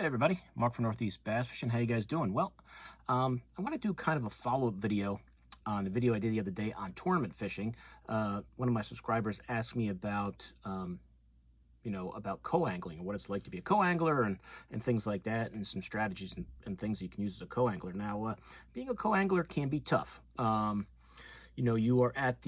Hey everybody, Mark from Northeast Bass Fishing. How you guys doing? Well, I'm going to do kind of a follow-up video on the video I did the other day on tournament fishing. One of my subscribers asked me about, about co-angling and what it's like to be a co-angler and things like that, and some strategies and things you can use as a co-angler. Now, being a co-angler can be tough. You are at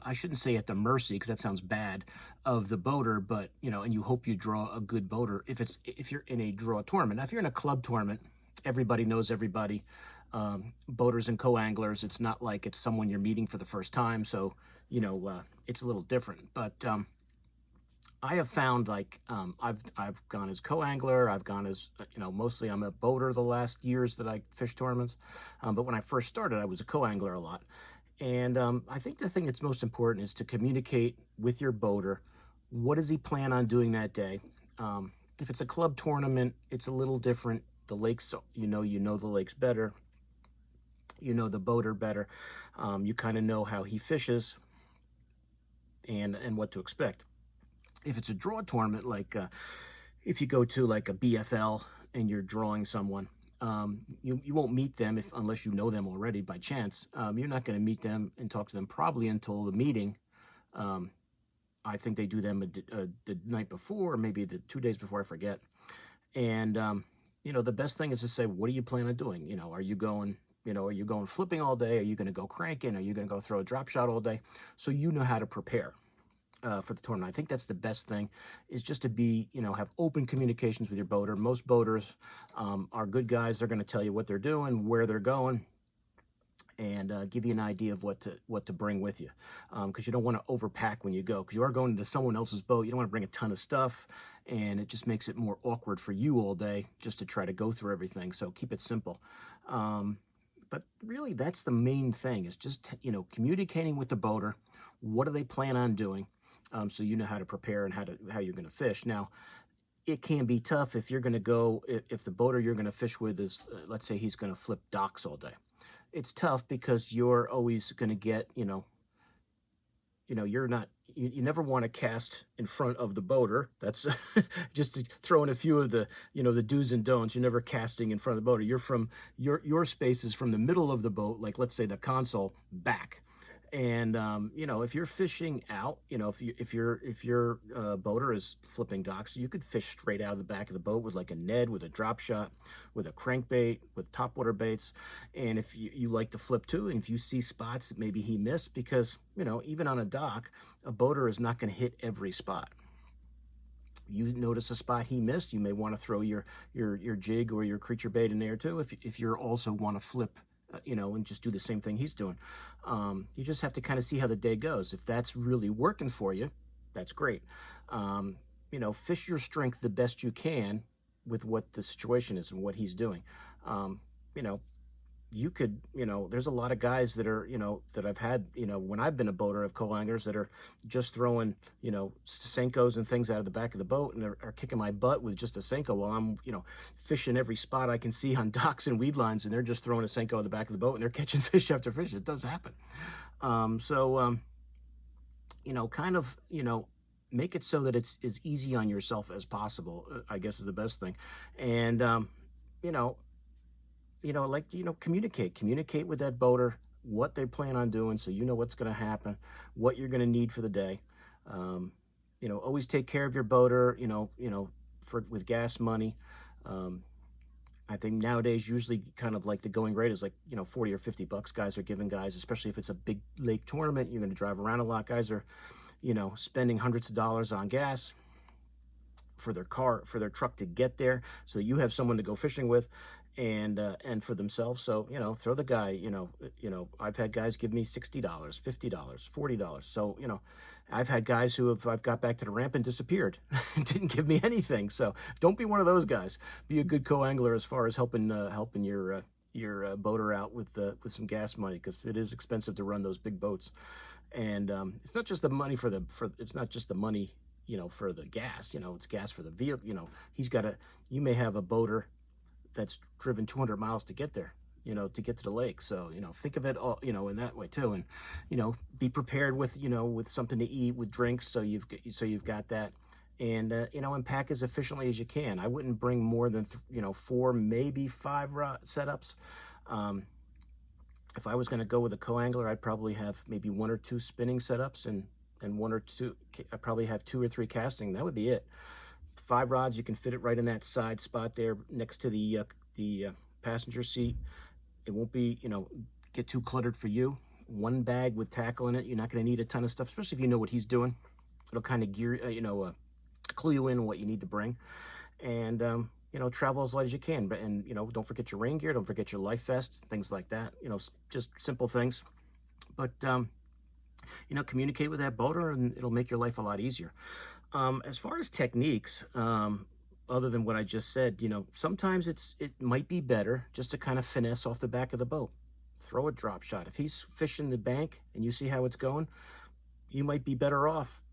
I shouldn't say at the mercy, because that sounds bad, of the boater, but, and you hope you draw a good boater if you're in a draw tournament. Now, if you're in a club tournament, everybody knows everybody. Boaters and co-anglers, it's not like it's someone you're meeting for the first time, so, it's a little different. But I have found, I've gone as co-angler, I've gone as, mostly I'm a boater the last years that I fish tournaments. But when I first started, I was a co-angler a lot. And I think the thing that's most important is to communicate with your boater. What does he plan on doing that day? If it's a club tournament, it's a little different. The lakes, you know the lakes better. You know the boater better. You kind of know how he fishes and what to expect. If it's a draw tournament, like if you go to like a BFL and you're drawing someone, you won't meet them unless you know them already by chance. You're not going to meet them and talk to them probably until the meeting. I think they do them the night before, or maybe the 2 days before, I forget. And the best thing is to say, what do you plan on doing? Are you going flipping all day? Are you going to go cranking? Are you going to go throw a drop shot all day? So you know how to prepare for the tournament. I think that's the best thing, is just to be, have open communications with your boater. Most boaters are good guys. They're going to tell you what they're doing, where they're going, and give you an idea of what to bring with you, because you don't want to overpack when you go, because you are going into someone else's boat. You don't want to bring a ton of stuff, and it just makes it more awkward for you all day just to try to go through everything. So keep it simple. But really, that's the main thing, is just, communicating with the boater. What do they plan on doing? So you know how to prepare and how you're going to fish. Now, it can be tough if you're going to go, if the boater you're going to fish with is, let's say he's going to flip docks all day. It's tough because you're always going to get, you're not, you never want to cast in front of the boater. That's just to throw in a few of the, the do's and don'ts. You're never casting in front of the boater. You're from, your space is from the middle of the boat, like let's say the console, back. And, if you're fishing out, if your boater is flipping docks, you could fish straight out of the back of the boat with like a Ned, with a drop shot, with a crankbait, with topwater baits. And if you like to flip too, and if you see spots that maybe he missed, because, even on a dock, a boater is not going to hit every spot. You notice a spot he missed, you may want to throw your jig or your creature bait in there too, if you also want to flip, and just do the same thing he's doing. You just have to kind of see how the day goes. If that's really working for you, that's great. Fish your strength the best you can with what the situation is and what he's doing. You could, there's a lot of guys that are, that I've had, when I've been a boater of co-anglers that are just throwing, Senkos and things out of the back of the boat, and are kicking my butt with just a Senko while I'm, fishing every spot I can see on docks and weed lines, and they're just throwing a Senko at the back of the boat and they're catching fish after fish. It does happen. Kind of, make it so that it's as easy on yourself as possible, I guess is the best thing. And, communicate with that boater, what they plan on doing, so you know what's going to happen, what you're going to need for the day. Always take care of your boater, with gas money. I think nowadays, usually kind of like the going rate is like, 40 or 50 bucks guys are giving guys, especially if it's a big lake tournament, you're going to drive around a lot. Guys are, spending hundreds of dollars on gas for their truck to get there, so you have someone to go fishing with, and for themselves. So, throw the guy, I've had guys give me $60, $50, $40. So, I've had guys who I've got back to the ramp and disappeared and didn't give me anything. So don't be one of those guys. Be a good co-angler as far as helping your boater out with some gas money, because it is expensive to run those big boats. And it's not just the money it's not just the money, for the gas, it's gas for the vehicle. You may have a boater that's driven 200 miles to get there, to get to the lake. So, think of it all, in that way too. And, be prepared with, with something to eat, with drinks. So you've got that. and and pack as efficiently as you can. I wouldn't bring more than 4, maybe 5 setups. Um, if I was going to go with a co-angler, I'd probably have maybe 1 or 2 spinning setups and 1 or 2. I probably have 2 or 3 casting. That would be it. 5 rods, you can fit it right in that side spot there next to the passenger seat. It won't be get too cluttered for you. 1 bag with tackle in it. You're not going to need a ton of stuff, especially if you know what he's doing. It'll kind of gear clue you in on what you need to bring, and travel as light as you can. But don't forget your rain gear, don't forget your life vest, things like that. Just simple things. But communicate with that boater, and it'll make your life a lot easier. As far as techniques, other than what I just said, sometimes it might be better just to kind of finesse off the back of the boat. Throw a drop shot. If he's fishing the bank and you see how it's going, you might be better off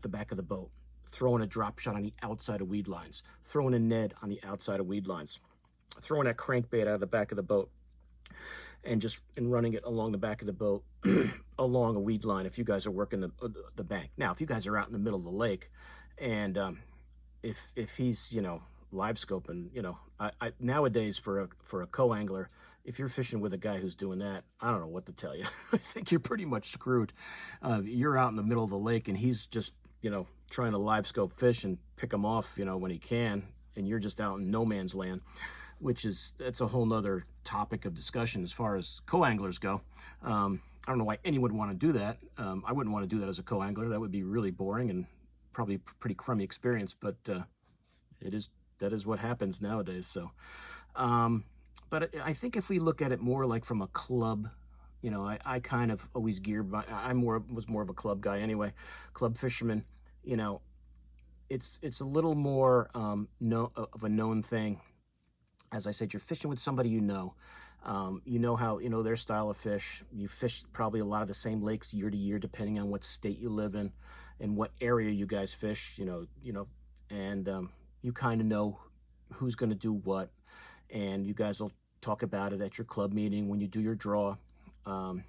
the back of the boat, throwing a drop shot on the outside of weed lines, throwing a Ned on the outside of weed lines, throwing that crankbait out of the back of the boat, and running it along the back of the boat along a weed line if you guys are working the bank. Now, if you guys are out in the middle of the lake, and if he's live scoping, I nowadays for a co-angler, if you're fishing with a guy who's doing that, I don't know what to tell you. I think you're pretty much screwed. You're out in the middle of the lake and he's just trying to live scope fish and pick them off when he can, and you're just out in no man's land, that's a whole nother topic of discussion as far as co-anglers go. I don't know why anyone would want to do that. I wouldn't want to do that as a co-angler. That would be really boring and probably a pretty crummy experience, but that is what happens nowadays. So but I think if we look at it more like from a club, I kind of always was more of a club guy anyway, club fisherman. It's a little more of a known thing. As I said, you're fishing with somebody you know how their style of fish. You fish probably a lot of the same lakes year to year, depending on what state you live in and what area you guys fish. And you kind of know who's going to do what, and you guys will talk about it at your club meeting when you do your draw, or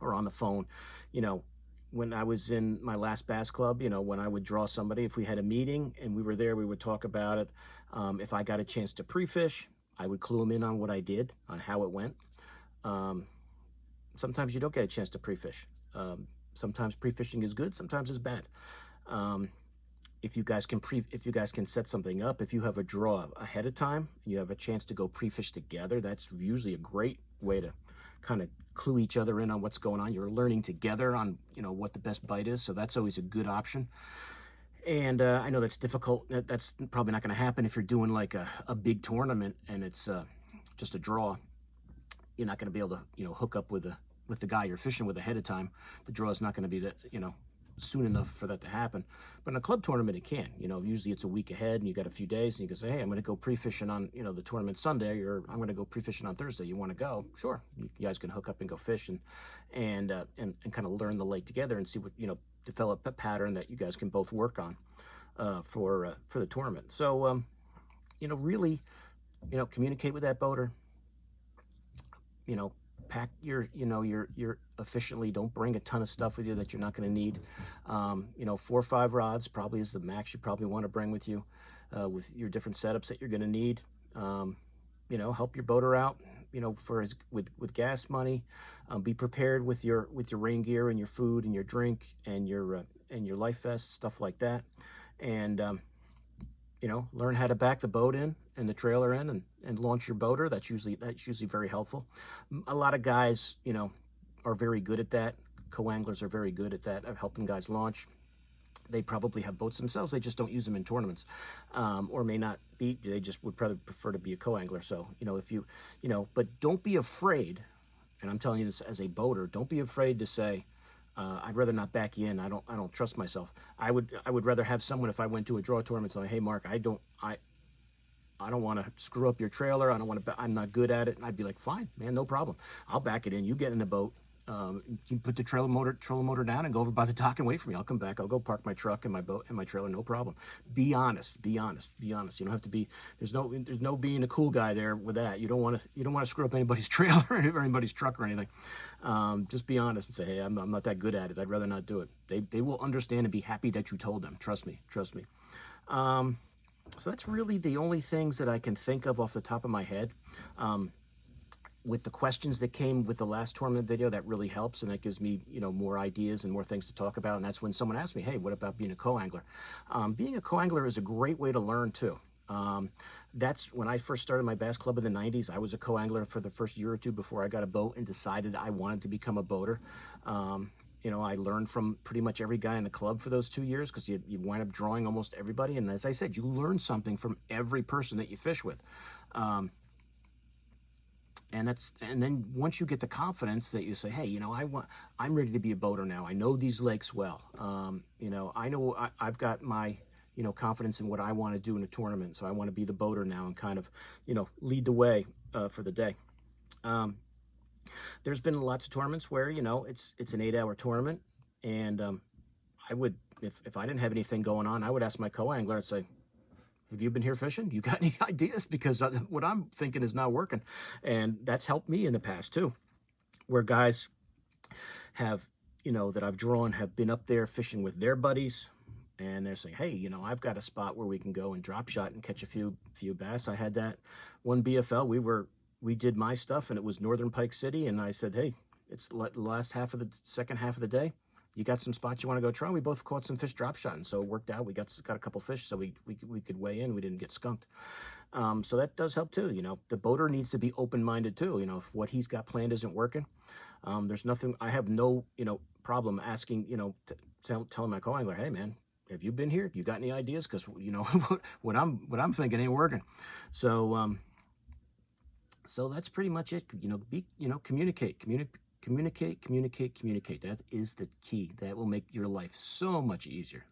on the phone. When I was in my last bass club, when I would draw somebody, if we had a meeting and we were there, we would talk about it. If I got a chance to pre-fish, I would clue them in on what I did, on how it went. Sometimes you don't get a chance to pre-fish. Sometimes pre-fishing is good, sometimes it's bad. If you guys can set something up, if you have a draw ahead of time, you have a chance to go pre-fish together, that's usually a great way to kind of clue each other in on what's going on. You're learning together on what the best bite is, so that's always a good option. And I know that's difficult. That's probably not going to happen if you're doing like a big tournament and it's just a draw. You're not going to be able to hook up with the guy you're fishing with ahead of time. The draw is not going to be soon enough for that to happen. But in a club tournament, it can. Usually it's a week ahead, and you got a few days, and you can say, hey, I'm going to go pre-fishing on the tournament Sunday, or I'm going to go pre-fishing on Thursday. You want to go? Sure. You guys can hook up and go fish and kind of learn the lake together and see what develop a pattern that you guys can both work on for the tournament. So really communicate with that boater. Pack your efficiently. Don't bring a ton of stuff with you that you're not going to need. 4 or 5 rods probably is the max you probably want to bring with you, with your different setups that you're going to need. Help your boater out, with gas money. Be prepared with your rain gear and your food and your drink and your life vest, stuff like that. And learn how to back the boat in and the trailer in and launch your boater. That's usually very helpful. A lot of guys, are very good at that. Co-anglers are very good at that, of helping guys launch. They probably have boats themselves. They just don't use them in tournaments, or may not be. They just would probably prefer to be a co-angler. So, but don't be afraid. And I'm telling you this as a boater, don't be afraid to say, I'd rather not back you in. I don't trust myself. I would rather have someone, if I went to a draw tournament, say, hey, Mark, I don't want to screw up your trailer. I'm not good at it. And I'd be like, fine, man, no problem. I'll back it in. You get in the boat. You can put the trailer motor down and go over by the dock and wait for me. I'll come back. I'll go park my truck and my boat and my trailer, no problem. Be honest. Be honest. Be honest. You don't have to be. There's no being a cool guy there with that. You don't want to screw up anybody's trailer or anybody's truck or anything. Just be honest and say, hey, I'm not that good at it. I'd rather not do it. They will understand and be happy that you told them. Trust me. Trust me. So that's really the only things that I can think of off the top of my head. With the questions that came with the last tournament video, that really helps, and that gives me, more ideas and more things to talk about. And that's when someone asked me, hey, what about being a co-angler? Being a co-angler is a great way to learn too. That's when I first started my bass club in the 90s. I was a co-angler for the first year or two before I got a boat and decided I wanted to become a boater. I learned from pretty much every guy in the club for those 2 years, because you wind up drawing almost everybody. And as I said, you learn something from every person that you fish with. And then once you get the confidence that you say, hey, I'm ready to be a boater now. I know these lakes well. I know I've got my, confidence in what I want to do in a tournament. So I want to be the boater now and kind of, lead the way for the day. There's been lots of tournaments where, it's an 8-hour tournament. And I would, if I didn't have anything going on, I would ask my co-angler and say, have you been here fishing? You got any ideas? Because what I'm thinking is not working. And that's helped me in the past too, where guys have, that I've drawn have been up there fishing with their buddies. And they're saying, hey, I've got a spot where we can go and drop shot and catch a few bass. I had that one BFL. We did my stuff, and it was Northern Pike City. And I said, hey, it's the second half of the day. You got some spots you want to go try? We both caught some fish drop shot, and so it worked out. We got a couple fish, so we could weigh in. We didn't get skunked. So that does help too. The boater needs to be open-minded too. If what he's got planned isn't working, there's nothing. I have no problem asking. Telling my co-angler, hey man, have you been here? You got any ideas? Because what I'm thinking ain't working. So so that's pretty much it. Communicate. That is the key. That will make your life so much easier.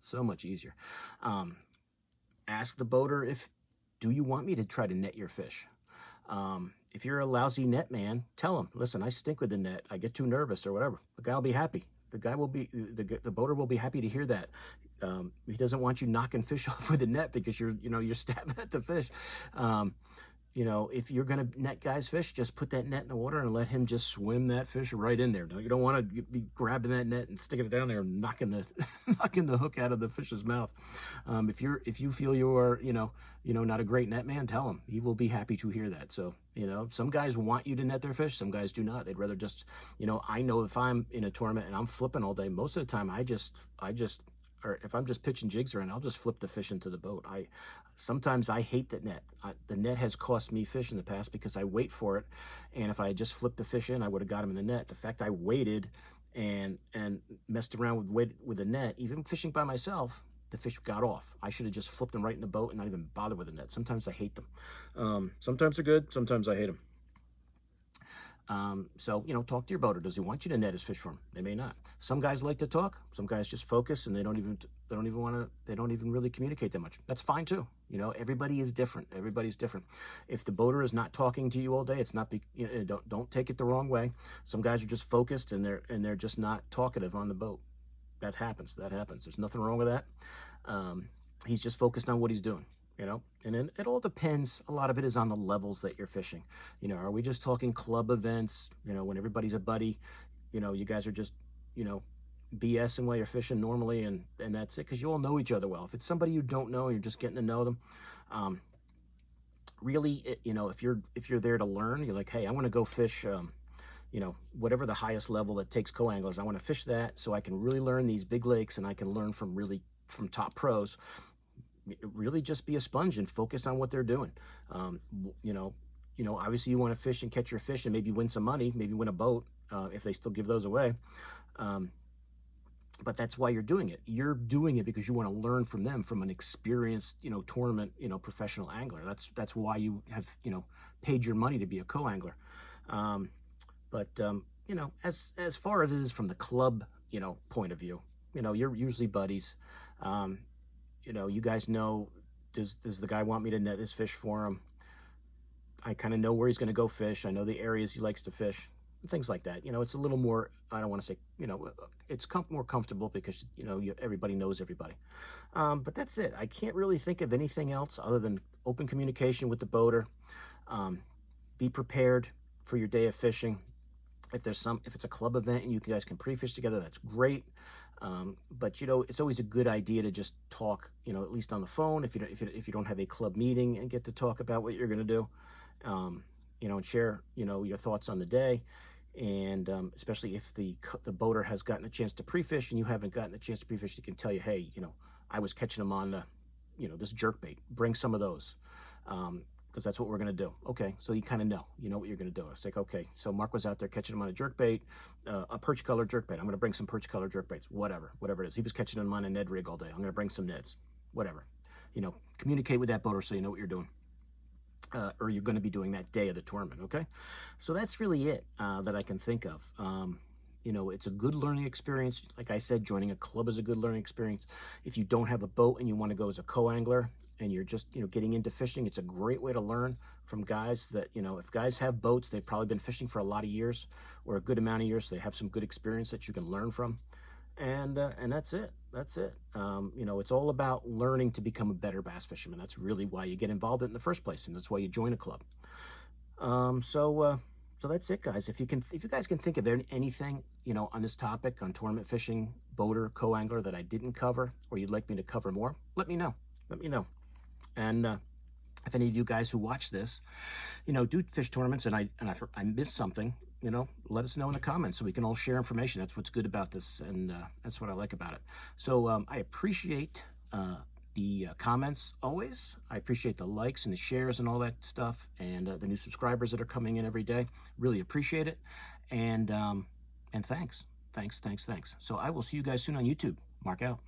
Ask the boater, do you want me to try to net your fish? If you're a lousy net man, tell him, listen, I stink with the net. I get too nervous or whatever. The guy will be happy. The boater will be happy to hear that. He doesn't want you knocking fish off with a net because you're stabbing at the fish. If you're going to net guys fish, just put that net in the water and let him just swim that fish right in there. You don't want to be grabbing that net and sticking it down there and knocking the hook out of the fish's mouth. If you feel you are, not a great net man, tell him. He will be happy to hear that. So, some guys want you to net their fish. Some guys do not. They'd rather just, I know if I'm in a tournament and I'm flipping all day, most of the time or if I'm just pitching jigs around, I'll just flip the fish into the boat. Sometimes I hate that net. The net has cost me fish in the past because I wait for it, and if I had just flipped the fish in, I would have got him in the net. The fact I waited and messed around with the net, even fishing by myself, the fish got off. I should have just flipped them right in the boat and not even bother with the net. Sometimes I hate them. Sometimes they're good. Sometimes I hate them. So, talk to your boater. Does he want you to net his fish for him? They may not. Some guys like to talk. Some guys just focus and they don't even really communicate that much. That's fine too. Everybody is different. Everybody's different. If the boater is not talking to you all day, it's not, don't take it the wrong way. Some guys are just focused and they're just not talkative on the boat. That happens. There's nothing wrong with that. He's just focused on what he's doing. And then it all depends. A lot of it is on the levels that you're fishing. Are we just talking club events, when everybody's a buddy, you guys are just, BSing while you're fishing normally and that's it, because you all know each other well. If it's somebody you don't know and you're just getting to know them, really, if you're there to learn, you're like, hey, I want to go fish, whatever the highest level that takes co-anglers, I want to fish that so I can really learn these big lakes and I can learn from top pros. Really just be a sponge and focus on what they're doing. Obviously you want to fish and catch your fish and maybe win some money, maybe win a boat, if they still give those away. But that's why you're doing it. You're doing it because you want to learn from them, from an experienced, tournament, professional angler. That's why you have, paid your money to be a co-angler. As far as it is from the club, point of view, you're usually buddies. You guys know, does the guy want me to net his fish for him? I kind of know where he's going to go fish. I know the areas he likes to fish. things like that. It's a little more, I don't want to say, it's more comfortable because, everybody knows everybody. But that's it. I can't really think of anything else other than open communication with the boater. Um, be prepared for your day of fishing. If it's a club event and you guys can pre-fish together, that's great. But it's always a good idea to just talk, at least on the phone, if you don't have a club meeting, and get to talk about what you're going to do, and share, your thoughts on the day. And especially if the boater has gotten a chance to pre-fish and you haven't gotten a chance to pre-fish, he can tell you, hey, I was catching them on this jerk bait. Bring some of those. Because that's what we're going to do. Okay, so you kind of know, what you're going to do. It's like, okay, so Mark was out there catching them on a jerk bait, a perch color jerk bait. I'm going to bring some perch color jerk baits, whatever it is. He was catching them on a Ned rig all day. I'm going to bring some Neds, whatever. Communicate with that boater so you know what you're doing. Or you're going to be doing that day of the tournament, okay? So that's really it that I can think of. It's a good learning experience. Like I said, joining a club is a good learning experience. If you don't have a boat and you want to go as a co-angler and you're just, getting into fishing, it's a great way to learn from guys that, if guys have boats, they've probably been fishing for a lot of years or a good amount of years. So they have some good experience that you can learn from. And that's it. That's it. It's all about learning to become a better bass fisherman. That's really why you get involved in the first place, and that's why you join a club. So that's it, guys. If you guys can think of anything, on this topic, on tournament fishing, boater, co-angler, that I didn't cover, or you'd like me to cover more, let me know. Let me know. And if any of you guys who watch this, do fish tournaments, and I missed something, let us know in the comments so we can all share information. That's what's good about this, and that's what I like about it. So I appreciate the comments always. I appreciate the likes and the shares and all that stuff, and the new subscribers that are coming in every day. Really appreciate it. And thanks. So I will see you guys soon on YouTube. Mark out.